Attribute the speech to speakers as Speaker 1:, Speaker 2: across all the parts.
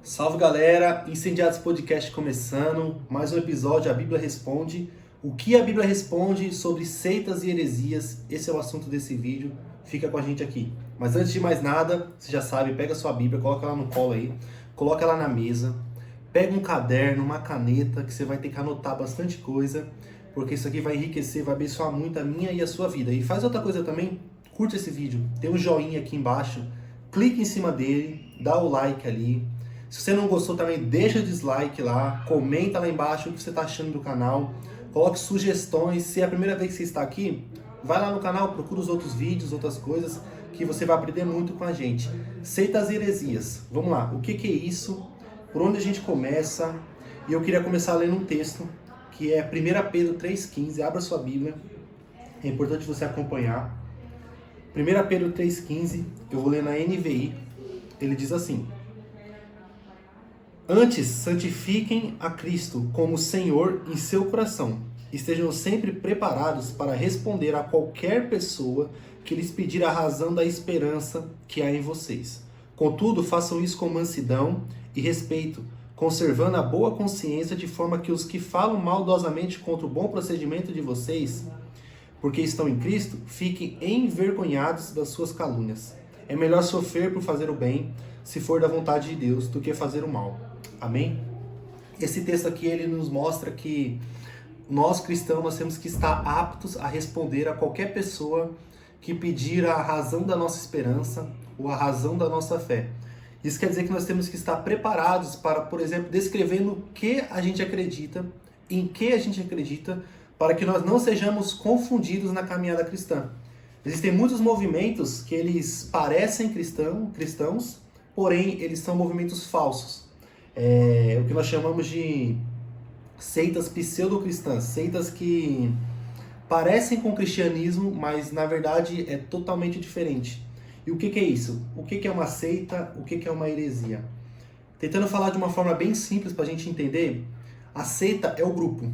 Speaker 1: Salve galera, Incendiados Podcast começando, mais um episódio, a Bíblia Responde. O que a Bíblia responde sobre seitas e heresias, esse é o assunto desse vídeo, fica com a gente aqui. Mas antes de mais nada, você já sabe, pega a sua Bíblia, coloca ela no colo aí, coloca ela na mesa, pega um caderno, uma caneta, que você vai ter que anotar bastante coisa, porque isso aqui vai enriquecer, vai abençoar muito a minha e a sua vida. E faz outra coisa também, curte esse vídeo, tem um joinha aqui embaixo, clique em cima dele, dá o like ali. Se você não gostou também, deixa o dislike lá, comenta lá embaixo o que você está achando do canal, coloque sugestões. Se é a primeira vez que você está aqui, vai lá no canal, procura os outros vídeos, outras coisas, que você vai aprender muito com a gente. Seitas e heresias. Vamos lá, o que é isso? Por onde a gente começa? E eu queria começar lendo um texto, que é 1 Pedro 3,15. Abra sua Bíblia, é importante você acompanhar. 1 Pedro 3,15, eu vou ler na NVI, ele diz assim: Antes, santifiquem a Cristo como Senhor em seu coração. Estejam sempre preparados para responder a qualquer pessoa que lhes pedir a razão da esperança que há em vocês. Contudo, façam isso com mansidão e respeito, conservando a boa consciência, de forma que os que falam maldosamente contra o bom procedimento de vocês, porque estão em Cristo, fiquem envergonhados das suas calúnias. É melhor sofrer por fazer o bem, se for da vontade de Deus, do que fazer o mal. Amém? Esse texto aqui, ele nos mostra que nós cristãos, nós temos que estar aptos a responder a qualquer pessoa que pedir a razão da nossa esperança ou a razão da nossa fé. Isso quer dizer que nós temos que estar preparados para, por exemplo, descrever no que a gente acredita, em que a gente acredita, para que nós não sejamos confundidos na caminhada cristã. Existem muitos movimentos que eles parecem cristãos, porém eles são movimentos falsos. O que nós chamamos de seitas pseudo-cristãs, seitas que parecem com o cristianismo, mas na verdade é totalmente diferente. E o que é isso? O que é uma seita? O que é uma heresia? Tentando falar de uma forma bem simples para a gente entender, a seita é o grupo.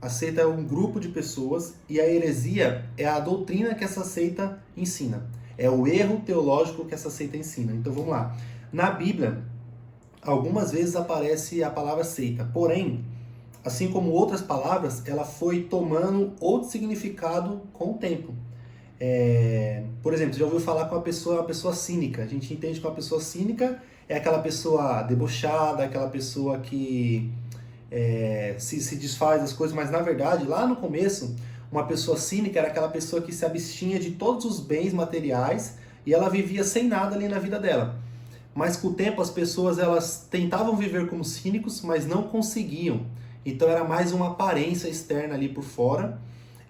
Speaker 1: A seita é um grupo de pessoas e a heresia é a doutrina que essa seita ensina. É o erro teológico que essa seita ensina. Então vamos lá. Na Bíblia, algumas vezes aparece a palavra seita, porém, assim como outras palavras, ela foi tomando outro significado com o tempo. Por exemplo, você já ouviu falar com uma pessoa cínica. A gente entende que uma pessoa cínica é aquela pessoa debochada, aquela pessoa que se desfaz das coisas, mas na verdade, lá no começo, uma pessoa cínica era aquela pessoa que se abstinha de todos os bens materiais e ela vivia sem nada ali na vida dela. Mas com o tempo as pessoas elas tentavam viver como cínicos, mas não conseguiam. Então era mais uma aparência externa ali por fora.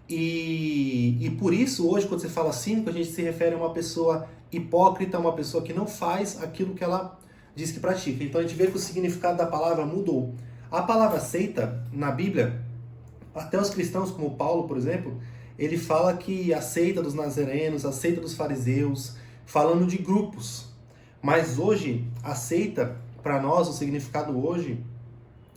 Speaker 1: E por isso hoje quando você fala cínico, a gente se refere a uma pessoa hipócrita, uma pessoa que não faz aquilo que ela diz que pratica. Então a gente vê que o significado da palavra mudou. A palavra seita na Bíblia, até os cristãos como Paulo, por exemplo, ele fala que a seita dos nazarenos, a seita dos fariseus, falando de grupos. Mas hoje, a seita, para nós, o significado hoje,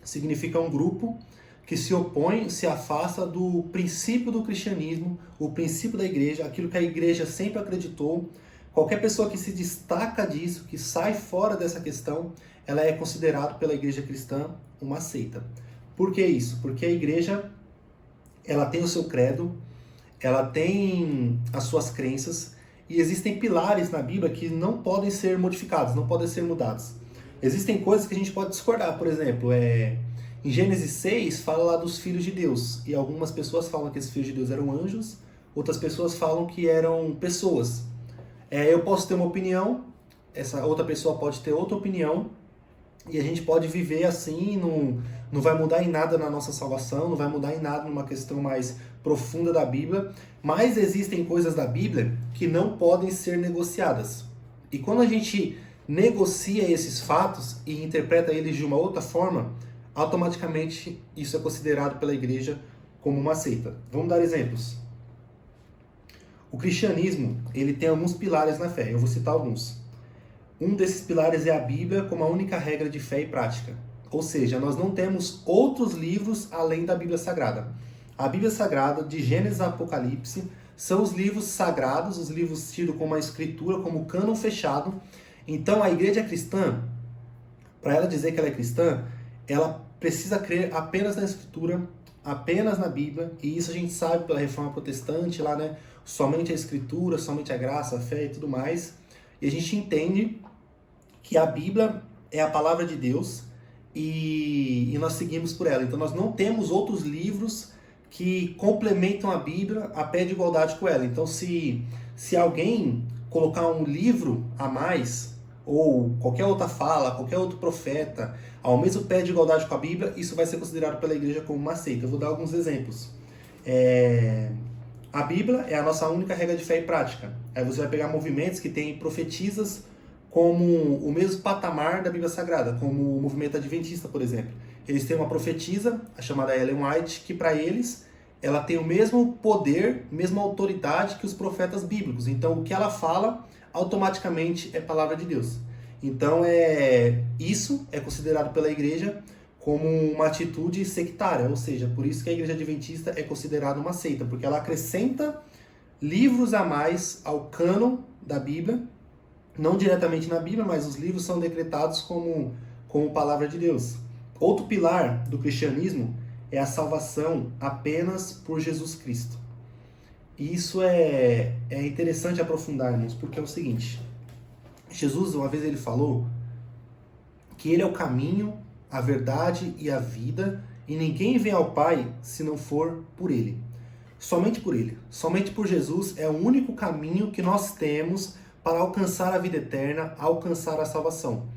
Speaker 1: significa um grupo que se opõe, se afasta do princípio do cristianismo, o princípio da igreja, aquilo que a igreja sempre acreditou. Qualquer pessoa que se destaca disso, que sai fora dessa questão, ela é considerada pela igreja cristã uma seita. Por que isso? Porque a igreja, ela tem o seu credo, ela tem as suas crenças, e existem pilares na Bíblia que não podem ser modificados, não podem ser mudados. Existem coisas que a gente pode discordar. Por exemplo, em Gênesis 6 fala lá dos filhos de Deus. E algumas pessoas falam que esses filhos de Deus eram anjos, outras pessoas falam que eram pessoas. Eu posso ter uma opinião, essa outra pessoa pode ter outra opinião, e a gente pode viver assim, não vai mudar em nada na nossa salvação, não vai mudar em nada numa questão mais profunda da Bíblia, mas existem coisas da Bíblia que não podem ser negociadas. E quando a gente negocia esses fatos e interpreta eles de uma outra forma, automaticamente isso é considerado pela igreja como uma seita. Vamos dar exemplos. O cristianismo, ele tem alguns pilares na fé, eu vou citar alguns. Um desses pilares é a Bíblia como a única regra de fé e prática. Ou seja, nós não temos outros livros além da Bíblia Sagrada. A Bíblia Sagrada, de Gênesis a Apocalipse, são os livros sagrados, os livros tidos como a escritura, como cânon fechado. Então a igreja cristã, para ela dizer que ela é cristã, ela precisa crer apenas na Escritura, apenas na Bíblia, e isso a gente sabe pela Reforma Protestante lá, né? Somente a Escritura, somente a graça, a fé e tudo mais. E a gente entende que a Bíblia é a palavra de Deus e nós seguimos por ela. Então nós não temos outros livros que complementam a Bíblia a pé de igualdade com ela. Então se alguém colocar um livro a mais, ou qualquer outra fala, qualquer outro profeta, ao mesmo pé de igualdade com a Bíblia, isso vai ser considerado pela igreja como uma seita. Eu vou dar alguns exemplos. A Bíblia é a nossa única regra de fé e prática. Aí você vai pegar movimentos que têm profetisas como o mesmo patamar da Bíblia Sagrada, como o movimento adventista, por exemplo. Eles têm uma profetisa, a chamada Ellen White, que para eles ela tem o mesmo poder, mesma autoridade que os profetas bíblicos. Então o que ela fala automaticamente é palavra de Deus. Então isso é considerado pela igreja como uma atitude sectária, ou seja, por isso que a igreja adventista é considerada uma seita, porque ela acrescenta livros a mais ao cânon da Bíblia, não diretamente na Bíblia, mas os livros são decretados como palavra de Deus. Outro pilar do cristianismo é a salvação apenas por Jesus Cristo. E isso é interessante aprofundarmos, porque é o seguinte: Jesus, uma vez ele falou que ele é o caminho, a verdade e a vida, e ninguém vem ao Pai se não for por ele. Somente por ele, somente por Jesus é o único caminho que nós temos para alcançar a vida eterna, alcançar a salvação.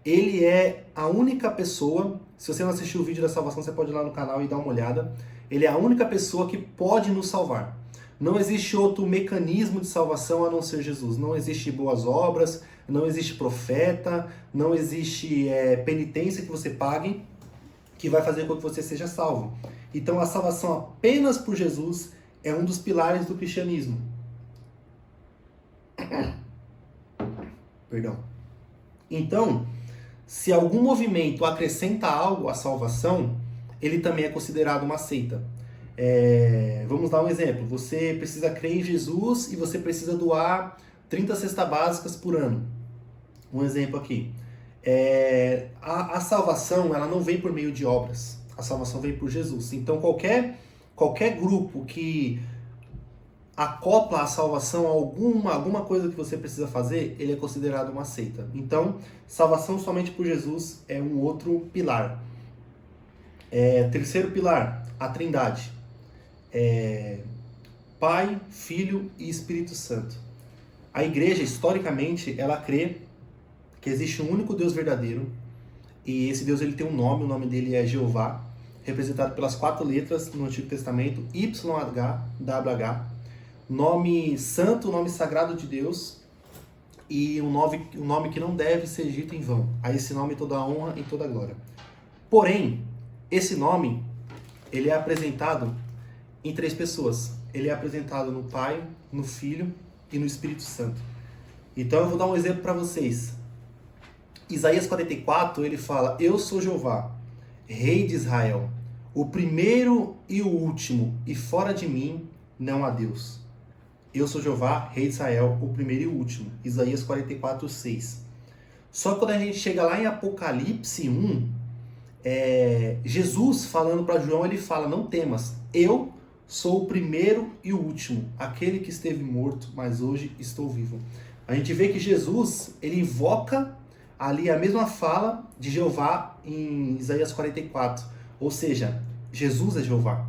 Speaker 1: Ele é a única pessoa, se você não assistiu o vídeo da salvação, você pode ir lá no canal e dar uma olhada. Ele é a única pessoa que pode nos salvar. Não existe outro mecanismo de salvação a não ser Jesus. Não existe boas obras, não existe profeta, não existe penitência que você pague que vai fazer com que você seja salvo. Então a salvação apenas por Jesus é um dos pilares do cristianismo. Perdão. Então, se algum movimento acrescenta algo à salvação, ele também é considerado uma seita. Vamos dar um exemplo. Você precisa crer em Jesus e você precisa doar 30 cestas básicas por ano. Um exemplo aqui. A salvação, ela não vem por meio de obras. A salvação vem por Jesus. Então qualquer grupo que acopla a salvação a alguma coisa que você precisa fazer, ele é considerado uma seita. Então, salvação somente por Jesus é um outro pilar. Terceiro pilar, a Trindade. Pai, Filho e Espírito Santo. A igreja, historicamente, ela crê que existe um único Deus verdadeiro, e esse Deus ele tem um nome, o nome dele é Jeová, representado pelas 4 letras no Antigo Testamento, YHWH, nome santo, nome sagrado de Deus, e um nome que não deve ser dito em vão. A esse nome toda a honra e toda a glória. Porém, esse nome, ele é apresentado em 3 pessoas. Ele é apresentado no Pai, no Filho e no Espírito Santo. Então eu vou dar um exemplo para vocês. Isaías 44, ele fala: Eu sou Jeová, Rei de Israel, o primeiro e o último, e fora de mim não há Deus. Eu sou Jeová, Rei de Israel, o primeiro e o último. Isaías 44, 6. Só que quando a gente chega lá em Apocalipse 1, Jesus falando para João, ele fala: Não temas, eu sou o primeiro e o último, aquele que esteve morto, mas hoje estou vivo. A gente vê que Jesus, ele invoca ali a mesma fala de Jeová em Isaías 44. Ou seja, Jesus é Jeová.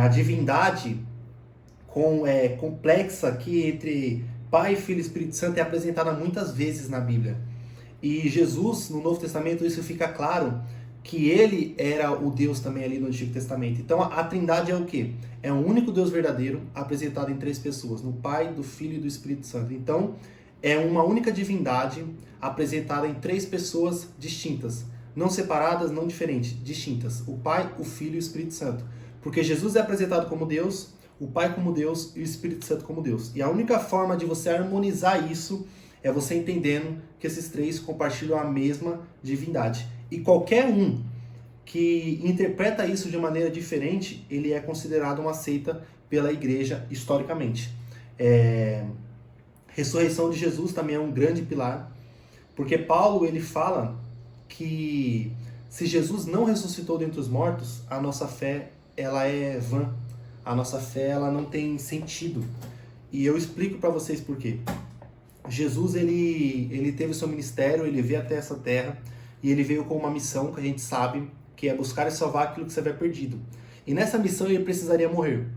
Speaker 1: A divindade complexa que entre Pai, Filho e Espírito Santo é apresentada muitas vezes na Bíblia. E Jesus, no Novo Testamento, isso fica claro que ele era o Deus também ali no Antigo Testamento. Então a Trindade é o quê? É um único Deus verdadeiro apresentado em 3 pessoas, no Pai, do Filho e do Espírito Santo. Então é uma única divindade apresentada em 3 pessoas distintas, não separadas, não diferentes, distintas. O Pai, o Filho e o Espírito Santo. Porque Jesus é apresentado como Deus, o Pai como Deus e o Espírito Santo como Deus. E a única forma de você harmonizar isso é você entendendo que esses 3 compartilham a mesma divindade. E qualquer um que interpreta isso de maneira diferente, ele é considerado uma seita pela igreja historicamente. Ressurreição de Jesus também é um grande pilar, porque Paulo ele fala que se Jesus não ressuscitou dentre os mortos, a nossa fé ela é vã. A nossa fé ela não tem sentido. E eu explico para vocês por quê. Jesus ele teve seu ministério, ele veio até essa terra e ele veio com uma missão que a gente sabe que é buscar e salvar aquilo que você havia perdido. E nessa missão ele precisaria morrer.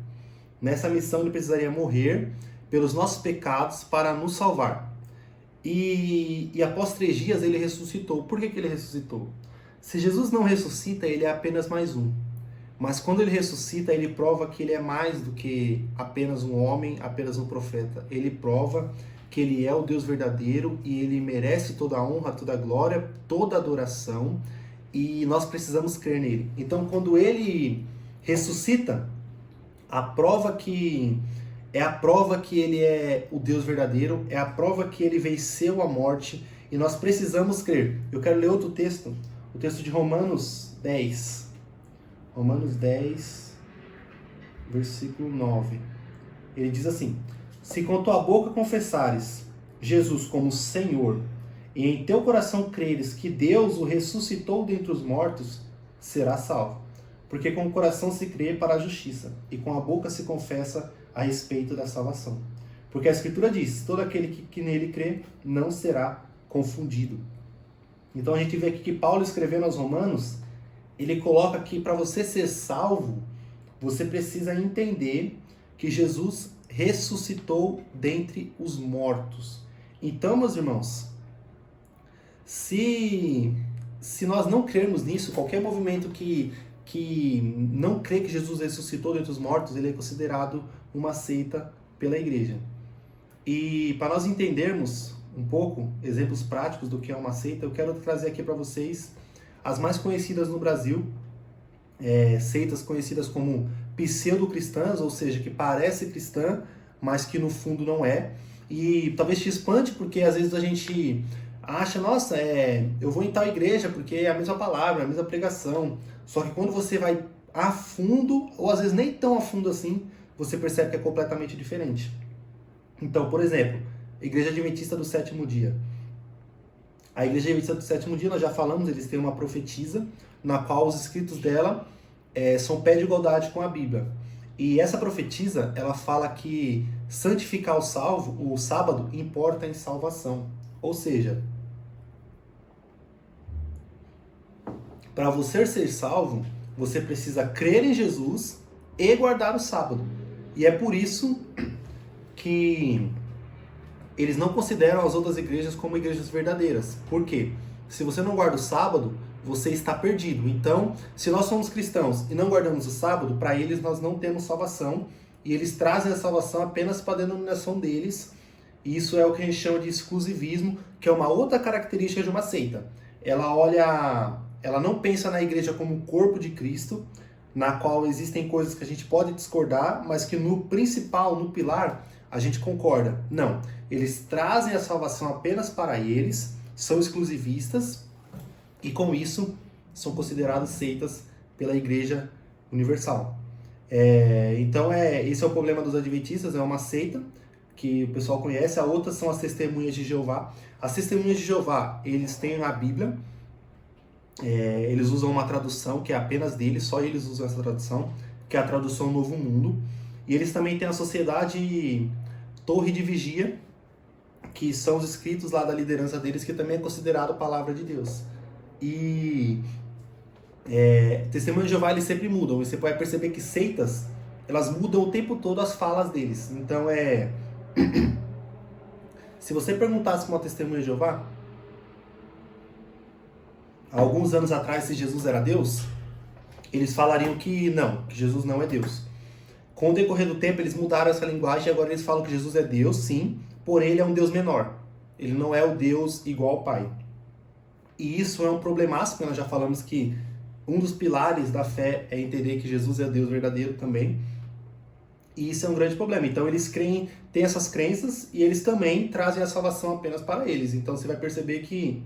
Speaker 1: Nessa missão ele precisaria morrer pelos nossos pecados para nos salvar. E após 3 dias ele ressuscitou. Por que ele ressuscitou? Se Jesus não ressuscita, ele é apenas mais um. Mas quando ele ressuscita, ele prova que ele é mais do que apenas um homem, apenas um profeta. Ele prova que ele é o Deus verdadeiro e ele merece toda a honra, toda a glória, toda a adoração, e nós precisamos crer nele. Então, quando ele ressuscita, a prova que ele é o Deus verdadeiro, é a prova que ele venceu a morte, e nós precisamos crer. Eu quero ler outro texto, o texto de Romanos 10. Romanos 10, versículo 9. Ele diz assim: se com tua boca confessares Jesus como Senhor, e em teu coração creres que Deus o ressuscitou dentre os mortos, serás salvo. Porque com o coração se crê para a justiça, e com a boca se confessa a respeito da salvação. Porque a Escritura diz: todo aquele que nele crê não será confundido. Então a gente vê aqui que Paulo, escrevendo aos Romanos, ele coloca que para você ser salvo, você precisa entender que Jesus ressuscitou dentre os mortos. Então, meus irmãos, se nós não crermos nisso, qualquer movimento que não crê que Jesus ressuscitou dentre os mortos, ele é considerado uma seita pela igreja. E para nós entendermos um pouco, exemplos práticos do que é uma seita, eu quero trazer aqui para vocês as mais conhecidas no Brasil, seitas conhecidas como pseudo-cristãs, ou seja, que parece cristã, mas que no fundo não é. E talvez te espante, porque às vezes a gente acha, nossa, eu vou em tal igreja porque é a mesma palavra, é a mesma pregação. Só que quando você vai a fundo, ou às vezes nem tão a fundo assim, você percebe que é completamente diferente. Então, por exemplo, a Igreja Adventista do Sétimo Dia. A Igreja Adventista do Sétimo Dia, nós já falamos, eles têm uma profetisa, na qual os escritos dela são pé de igualdade com a Bíblia. E essa profetisa, ela fala que santificar o sábado importa em salvação. Ou seja, para você ser salvo, você precisa crer em Jesus e guardar o sábado. E é por isso que eles não consideram as outras igrejas como igrejas verdadeiras. Por quê? Se você não guarda o sábado, você está perdido. Então, se nós somos cristãos e não guardamos o sábado, para eles nós não temos salvação. E eles trazem a salvação apenas para a denominação deles. E isso é o que a gente chama de exclusivismo, que é uma outra característica de uma seita. Ela não pensa na igreja como um corpo de Cristo, na qual existem coisas que a gente pode discordar, mas que no principal, no pilar, a gente concorda. Não. Eles trazem a salvação apenas para eles, são exclusivistas, e com isso são considerados seitas pela Igreja Universal. Então esse é o problema dos adventistas, é uma seita que o pessoal conhece. A outra são as testemunhas de Jeová. As testemunhas de Jeová, eles têm a Bíblia, eles usam uma tradução que é apenas deles, só eles usam essa tradução, que é a tradução Novo Mundo. E eles também têm a sociedade Torre de Vigia, que são os escritos lá da liderança deles, que também é considerado a palavra de Deus. E testemunhos de Jeová, eles sempre mudam. E você pode perceber que seitas, elas mudam o tempo todo as falas deles. Então se você perguntasse para uma testemunha de Jeová, há alguns anos atrás, se Jesus era Deus, eles falariam que não, que Jesus não é Deus. Com o decorrer do tempo, eles mudaram essa linguagem e agora eles falam que Jesus é Deus, sim, porém ele é um Deus menor. Ele não é o Deus igual ao Pai. E isso é um problemaço, porque nós já falamos que um dos pilares da fé é entender que Jesus é o Deus verdadeiro também. E isso é um grande problema. Então eles têm essas crenças e eles também trazem a salvação apenas para eles. Então você vai perceber que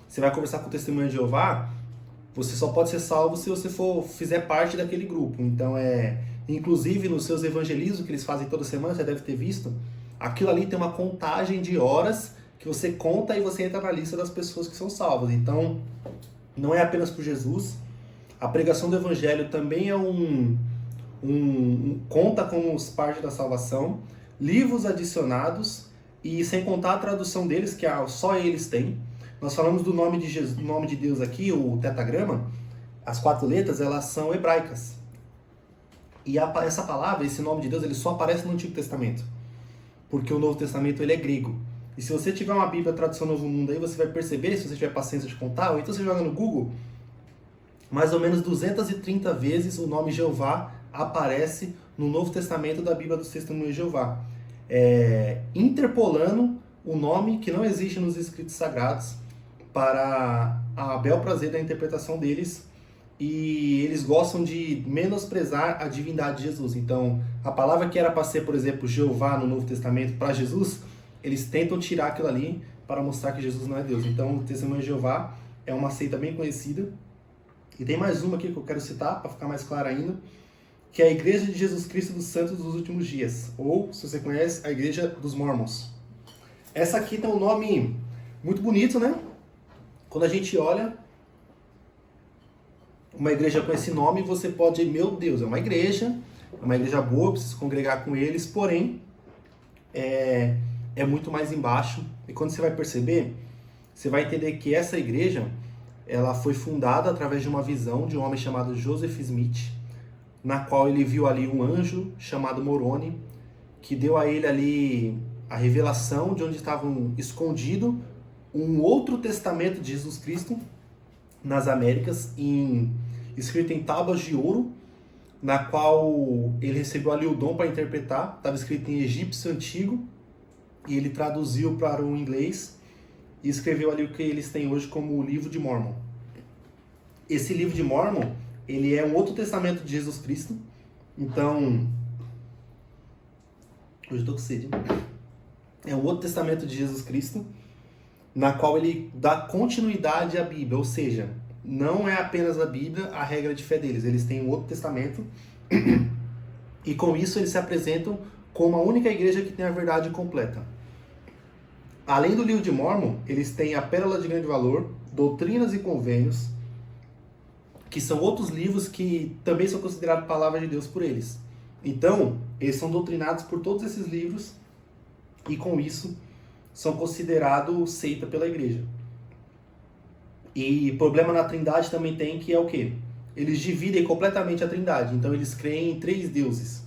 Speaker 1: você vai conversar com o testemunho de Jeová, você só pode ser salvo se você fizer parte daquele grupo. Então inclusive nos seus evangelismos que eles fazem toda semana, você deve ter visto, aquilo ali tem uma contagem de horas que você conta e você entra na lista das pessoas que são salvas. Então, não é apenas por Jesus. A pregação do evangelho também é conta como parte da salvação, livros adicionados e sem contar a tradução deles, que só eles têm. Nós falamos do nome de Jesus, nome de Deus aqui, o tetragrama, as 4 letras, elas são hebraicas. E essa palavra, esse nome de Deus, ele só aparece no Antigo Testamento, porque o Novo Testamento ele é grego. E se você tiver uma Bíblia tradução Novo Mundo aí, você vai perceber, se você tiver paciência de contar, ou então você joga no Google, mais ou menos 230 vezes o nome Jeová aparece no Novo Testamento da Bíblia dos Testemunhos de Jeová, interpolando o nome que não existe nos escritos sagrados para a bel prazer da interpretação deles, e eles gostam de menosprezar a divindade de Jesus. Então, a palavra que era para ser, por exemplo, Jeová no Novo Testamento para Jesus, eles tentam tirar aquilo ali para mostrar que Jesus não é Deus. Então, o Testemunho de Jeová é uma seita bem conhecida. E tem mais uma aqui que eu quero citar, para ficar mais claro ainda, que é a Igreja de Jesus Cristo dos Santos dos Últimos Dias, ou, se você conhece, a Igreja dos Mormons. Essa aqui tem um nome muito bonito, né? Quando a gente olha uma igreja com esse nome, você pode, meu Deus, é uma igreja boa, precisa congregar com eles, porém, é muito mais embaixo. E quando você vai perceber, você vai entender que essa igreja, ela foi fundada através de uma visão de um homem chamado Joseph Smith, na qual ele viu ali um anjo chamado Moroni, que deu a ele ali a revelação de onde estavam escondido um outro testamento de Jesus Cristo nas Américas, escrito em tábuas de ouro, na qual ele recebeu ali o dom para interpretar. Estava escrito em egípcio antigo, e ele traduziu para o inglês e escreveu ali o que eles têm hoje como o Livro de Mormon. Esse Livro de Mormon, ele é um outro testamento de Jesus Cristo. Então, hoje eu estou com sede. É um outro testamento de Jesus Cristo, na qual ele dá continuidade à Bíblia, ou seja, não é apenas a Bíblia a regra de fé deles, eles têm um outro testamento, e com isso eles se apresentam como a única igreja que tem a verdade completa. Além do Livro de Mormon, eles têm a Pérola de Grande Valor, Doutrinas e Convênios, que são outros livros que também são considerados palavra de Deus por eles. Então, eles são doutrinados por todos esses livros, e com isso são considerados seita pela igreja. E problema na Trindade também tem, que é o quê? Eles dividem completamente a Trindade. Então eles creem em 3 deuses: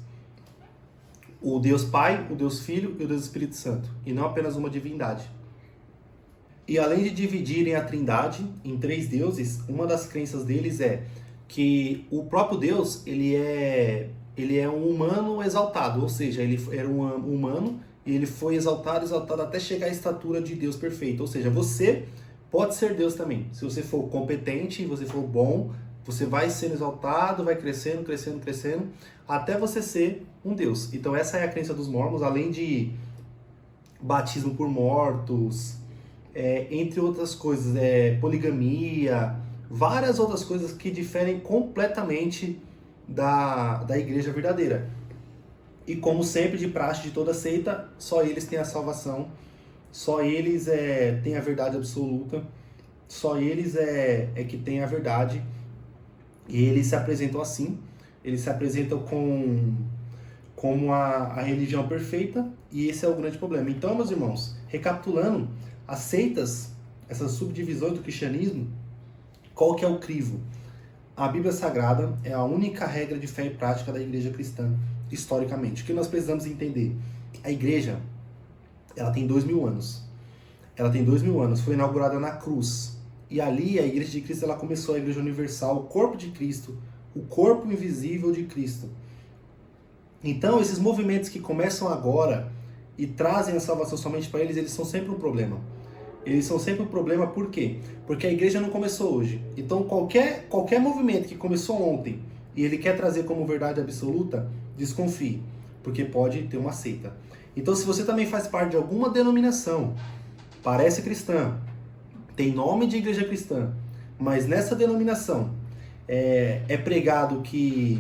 Speaker 1: o Deus Pai, o Deus Filho e o Deus Espírito Santo, e não apenas uma divindade. E além de dividirem a Trindade em 3 deuses, uma das crenças deles é que o próprio Deus, ele é um humano exaltado, ou seja, ele era um humano e ele foi exaltado até chegar à estatura de Deus perfeito. Ou seja, você pode ser Deus também. Se você for competente, você for bom, você vai sendo exaltado, vai crescendo, até você ser um Deus. Então essa é a crença dos mormons, além de batismo por mortos, entre outras coisas, poligamia, várias outras coisas que diferem completamente da igreja verdadeira. E como sempre, de praxe de toda seita, só eles têm a salvação, só eles têm a verdade absoluta, só eles que têm a verdade. E eles se apresentam assim, eles se apresentam como a religião perfeita, e esse é o grande problema. Então, meus irmãos, recapitulando, as seitas, essas subdivisões do cristianismo, qual que é o crivo? A Bíblia Sagrada é a única regra de fé e prática da igreja cristã, historicamente. O que nós precisamos entender? A igreja, ela tem 2000 anos. Ela tem 2000 anos, foi inaugurada na cruz. E ali a igreja de Cristo, ela começou, a igreja universal, o corpo de Cristo, o corpo invisível de Cristo. Então, esses movimentos que começam agora e trazem a salvação somente para eles são sempre um problema. Eles são sempre um problema, por quê? Porque a igreja não começou hoje. Então, qualquer movimento que começou ontem e ele quer trazer como verdade absoluta, desconfie, porque pode ter uma seita. Então, se você também faz parte de alguma denominação, parece cristã, tem nome de igreja cristã, mas nessa denominação é pregado que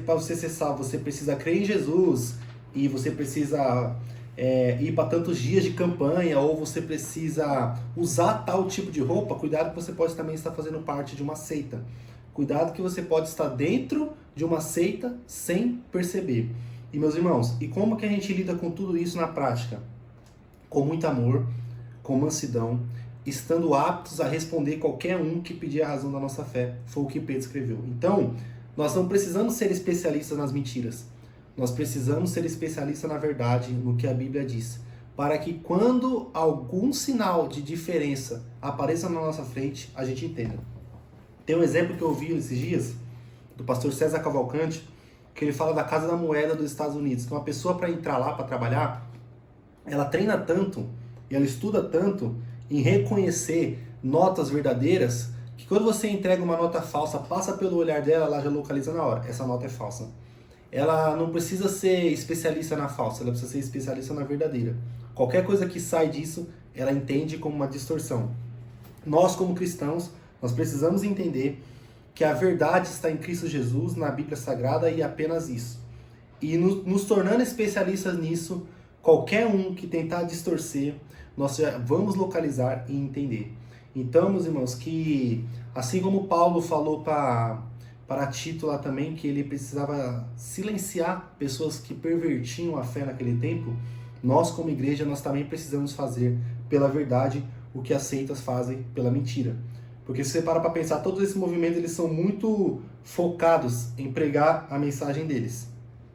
Speaker 1: para você ser salvo, você precisa crer em Jesus, e você precisa ir para tantos dias de campanha, ou você precisa usar tal tipo de roupa, cuidado que você pode também estar fazendo parte de uma seita. Cuidado que você pode estar dentro de uma seita sem perceber. E meus irmãos, e como que a gente lida com tudo isso na prática? Com muito amor, com mansidão, estando aptos a responder qualquer um que pedir a razão da nossa fé. Foi o que Pedro escreveu. Então, nós não precisamos ser especialistas nas mentiras. Nós precisamos ser especialistas na verdade, no que a Bíblia diz. Para que quando algum sinal de diferença apareça na nossa frente, a gente entenda. Tem um exemplo que eu ouvi esses dias, do pastor César Cavalcante, que ele fala da Casa da Moeda dos Estados Unidos, que uma pessoa para entrar lá, para trabalhar, ela treina tanto, e ela estuda tanto, em reconhecer notas verdadeiras, que quando você entrega uma nota falsa, passa pelo olhar dela, ela já localiza na hora, essa nota é falsa. Ela não precisa ser especialista na falsa, ela precisa ser especialista na verdadeira. Qualquer coisa que sai disso, ela entende como uma distorção. Nós, como cristãos, nós precisamos entender que a verdade está em Cristo Jesus, na Bíblia Sagrada, e apenas isso. E nos tornando especialistas nisso, qualquer um que tentar distorcer, nós já vamos localizar e entender. Então, meus irmãos, que assim como Paulo falou para Tito lá também, que ele precisava silenciar pessoas que pervertiam a fé naquele tempo, nós como igreja, nós também precisamos fazer pela verdade o que as seitas fazem pela mentira. Porque se você para pensar, todos esses movimentos eles são muito focados em pregar a mensagem deles.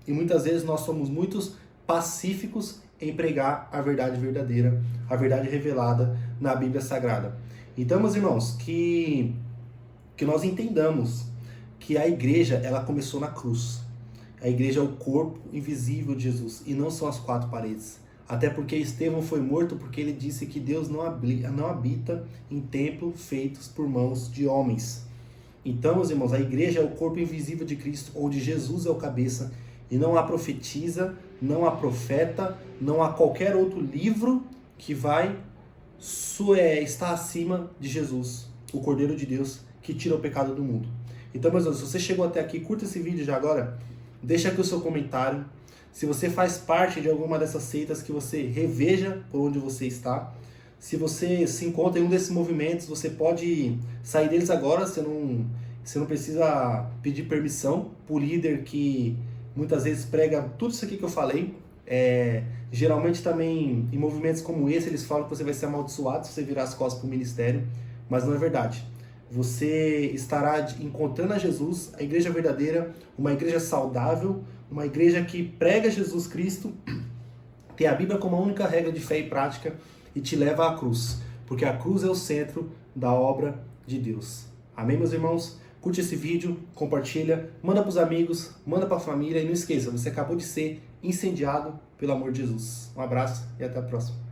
Speaker 1: E muitas vezes nós somos muito pacíficos em pregar a verdade verdadeira, a verdade revelada na Bíblia Sagrada. Então, meus irmãos, que nós entendamos que a igreja, ela começou na cruz. A igreja é o corpo invisível de Jesus e não são as quatro paredes. Até porque Estevão foi morto porque ele disse que Deus não habita em templos feitos por mãos de homens. Então, meus irmãos, a igreja é o corpo invisível de Cristo, onde Jesus é o cabeça, e não há profetisa, não há profeta, não há qualquer outro livro que vai estar acima de Jesus, o Cordeiro de Deus, que tira o pecado do mundo. Então, meus irmãos, se você chegou até aqui, curta esse vídeo já agora, deixa aqui o seu comentário. Se você faz parte de alguma dessas seitas, que você reveja por onde você está. Se você se encontra em um desses movimentos, você pode sair deles agora, você não precisa pedir permissão para o líder que muitas vezes prega tudo isso aqui que eu falei. Geralmente também em movimentos como esse, eles falam que você vai ser amaldiçoado se você virar as costas para o ministério, mas não é verdade. Você estará encontrando a Jesus, a igreja verdadeira, uma igreja saudável, uma igreja que prega Jesus Cristo, tem a Bíblia como a única regra de fé e prática e te leva à cruz, porque a cruz é o centro da obra de Deus. Amém, meus irmãos? Curte esse vídeo, compartilha, manda para os amigos, manda para a família e não esqueça, você acabou de ser incendiado pelo amor de Jesus. Um abraço e até a próxima.